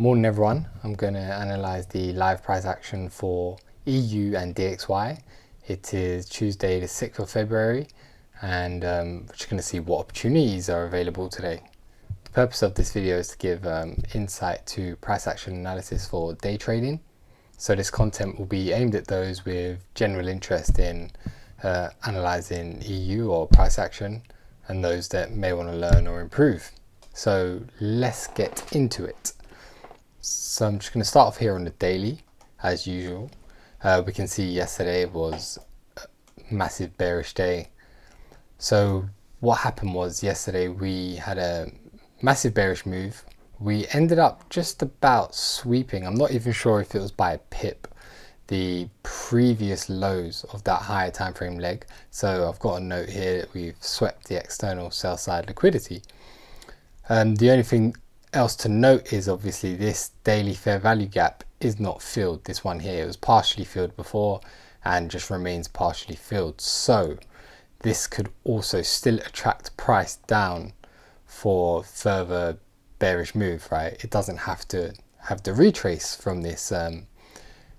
Morning everyone, I'm going to analyze the live price action for EU and DXY. It is Tuesday the 6th of February and we're just going to see what opportunities are available today. The purpose of this video is to give insight to price action analysis for day trading. So this content will be aimed at those with general interest in analyzing EU or price action and those that may want to learn or improve. So let's get into it. So I'm just going to start off here on the daily as usual. We can see yesterday was a massive bearish day. So what happened was yesterday we had a massive bearish move. We ended up just about sweeping, I'm not even sure if it was by a pip, the previous lows of that higher time frame leg. So I've got a note here that we've swept the external sell side liquidity. The only thing else to note is obviously this daily fair value gap is not filled. This one here, it was partially filled before and just remains partially filled. So this could also still attract price down for further bearish move, right? It doesn't have to have the retrace from this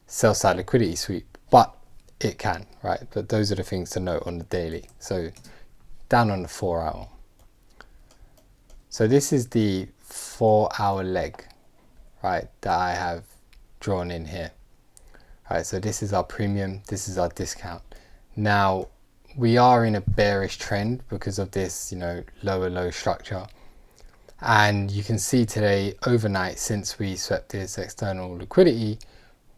sell side liquidity sweep, but it can, right? But those are the things to note on the daily. So down on the 4 hour. So this is the 4 hour leg, right, that I have drawn in here. Right, so this is our premium, this is our discount. Now we are in a bearish trend because of this, lower low structure. And you can see today overnight, since we swept this external liquidity,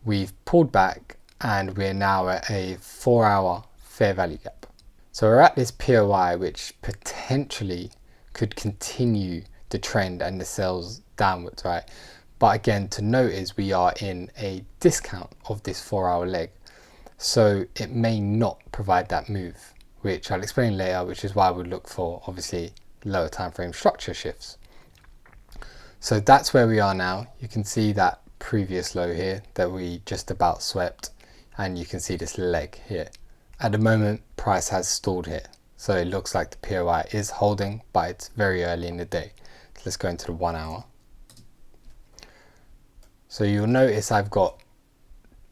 we've pulled back and we're now at a 4 hour fair value gap. So we're at this POI, which potentially could continue the trend and the sells downwards, right? But again, to note is we are in a discount of this 4 hour leg. So it may not provide that move, which I'll explain later, which is why we look for obviously lower time frame structure shifts. So that's where we are now. You can see that previous low here that we just about swept, and you can see this leg here. At the moment, price has stalled here. So it looks like the POI is holding, but it's very early in the day. So let's go into the 1 hour. So you'll notice I've got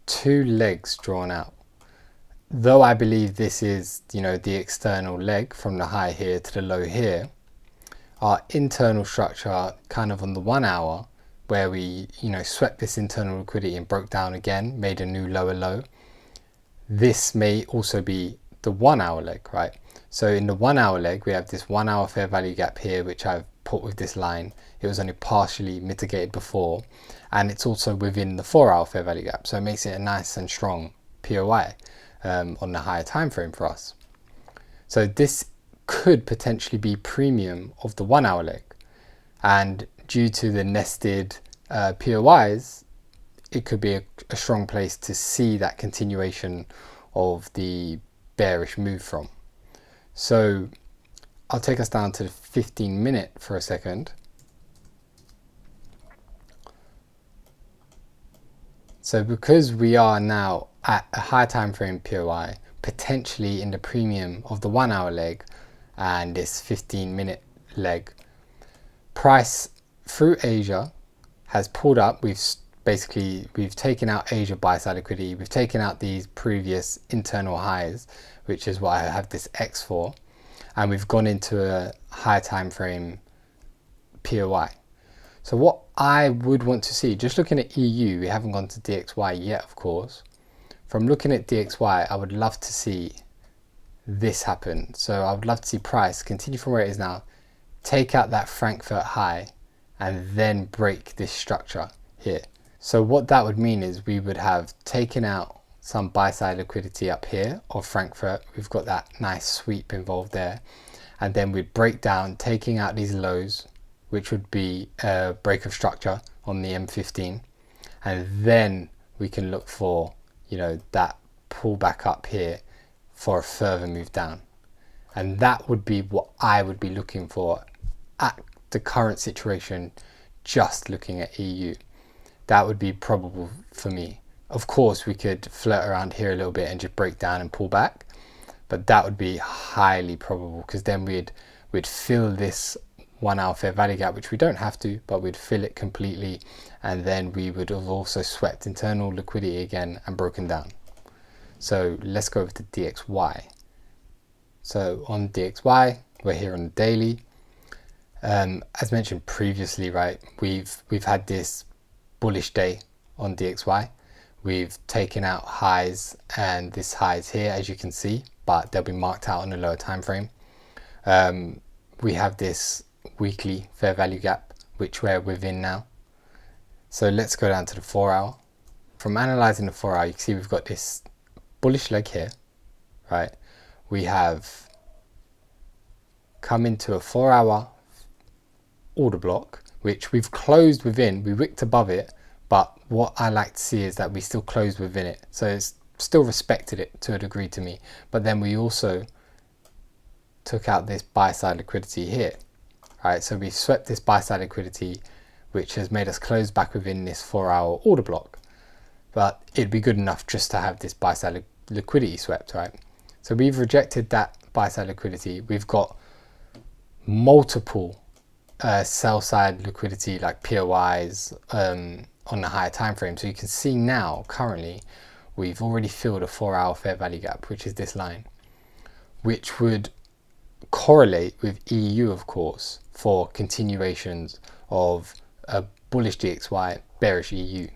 two legs drawn out. Though I believe this is, the external leg from the high here to the low here, our internal structure kind of on the 1 hour where we, swept this internal liquidity and broke down again, made a new lower low. This may also be the 1 hour leg, right? So in the 1 hour leg, we have this 1 hour fair value gap here, which I've put with this line. It was only partially mitigated before, and it's also within the 4 hour fair value gap. So it makes it a nice and strong POI on the higher time frame for us. So this could potentially be premium of the 1 hour leg. And due to the nested POIs, it could be a strong place to see that continuation of the bearish move from. So I'll take us down to the 15-minute for a second. So because we are now at a high time frame POI, potentially in the premium of the 1 hour leg and this 15-minute leg, price through Asia has pulled up. We've taken out Asia buy side liquidity. We've taken out these previous internal highs, which is what I have this X for, and we've gone into a high time frame POI. So what I would want to see, just looking at EU, we haven't gone to DXY yet, of course. From looking at DXY, I would love to see this happen. So I would love to see price continue from where it is now, take out that Frankfurt high, and then break this structure here. So what that would mean is we would have taken out some buy side liquidity up here of Frankfurt. We've got that nice sweep involved there, and then we'd break down, taking out these lows, which would be a break of structure on the M15, and then we can look for that pullback up here for a further move down. And that would be what I would be looking for at the current situation, just looking at EU. That would be probable for me. Of course, we could flirt around here a little bit and just break down and pull back, but that would be highly probable because then we'd fill this 1 hour fair value gap, which we don't have to, but we'd fill it completely, and then we would have also swept internal liquidity again and broken down. So let's go over to DXY. So on DXY, we're here on the daily. As mentioned previously, right, we've had this bullish day on DXY. We've taken out highs, and this high is here, as you can see, but they'll be marked out on a lower time frame. We have this weekly fair value gap, which we're within now. So let's go down to the 4 hour. From analyzing the 4 hour, you can see we've got this bullish leg here, right? We have come into a 4 hour order block, which we've closed within. We wicked above it, but what I like to see is that we still closed within it. So it's still respected it to a degree to me. But then we also took out this buy side liquidity here, right? So we swept this buy side liquidity, which has made us close back within this 4 hour order block. But it'd be good enough just to have this buy side liquidity swept, right? So we've rejected that buy side liquidity. We've got multiple sell side liquidity like POIs on the higher time frame. So you can see now currently we've already filled a 4 hour fair value gap, which is this line, which would correlate with EU, of course, for continuations of a bullish DXY, bearish EU,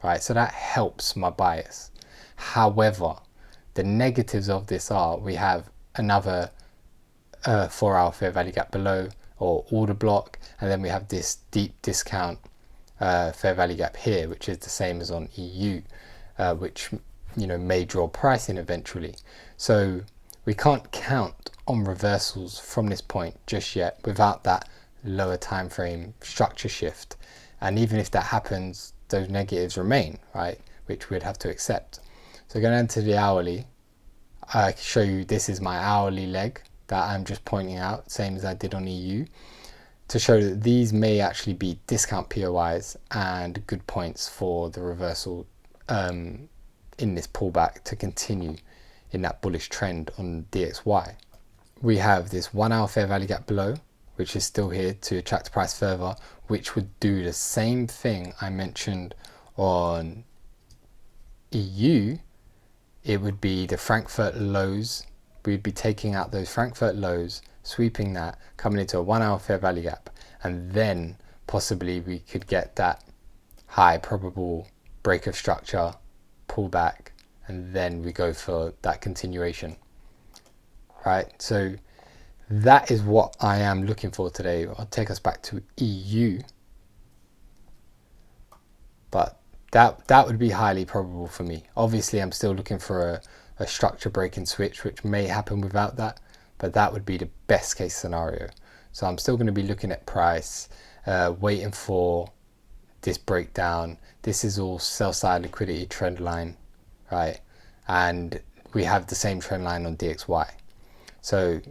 right? So that helps my bias. However, the negatives of this are we have another 4 hour fair value gap below, or order block, and then we have this deep discount fair value gap here, which is the same as on EU, which may draw pricing eventually. So we can't count on reversals from this point just yet without that lower time frame structure shift. And even if that happens, those negatives remain, right, which we'd have to accept. So going into the hourly, I can show you this is my hourly leg that I'm just pointing out, same as I did on EU, to show that these may actually be discount POIs and good points for the reversal in this pullback to continue in that bullish trend on DXY. We have this 1 hour fair value gap below, which is still here to attract the price further, which would do the same thing I mentioned on EU. It would be the Frankfurt lows. We'd be taking out those Frankfurt lows, sweeping that, coming into a 1 hour fair value gap, and then possibly we could get that high probable break of structure, pullback, and then we go for that continuation, right? So that is what I am looking for today. I'll take us back to EU, but that would be highly probable for me. Obviously, I'm still looking for a structure break and switch, which may happen without that, but that would be the best case scenario. So I'm still going to be looking at price, waiting for this breakdown. This is all sell side liquidity trend line, right? And we have the same trend line on DXY. So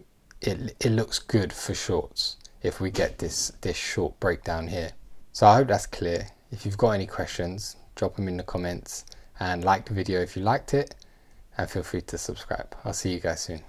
it looks good for shorts if we get this short breakdown here. So I hope that's clear. If you've got any questions, drop them in the comments, and like the video if you liked it, and feel free to subscribe. I'll see you guys soon.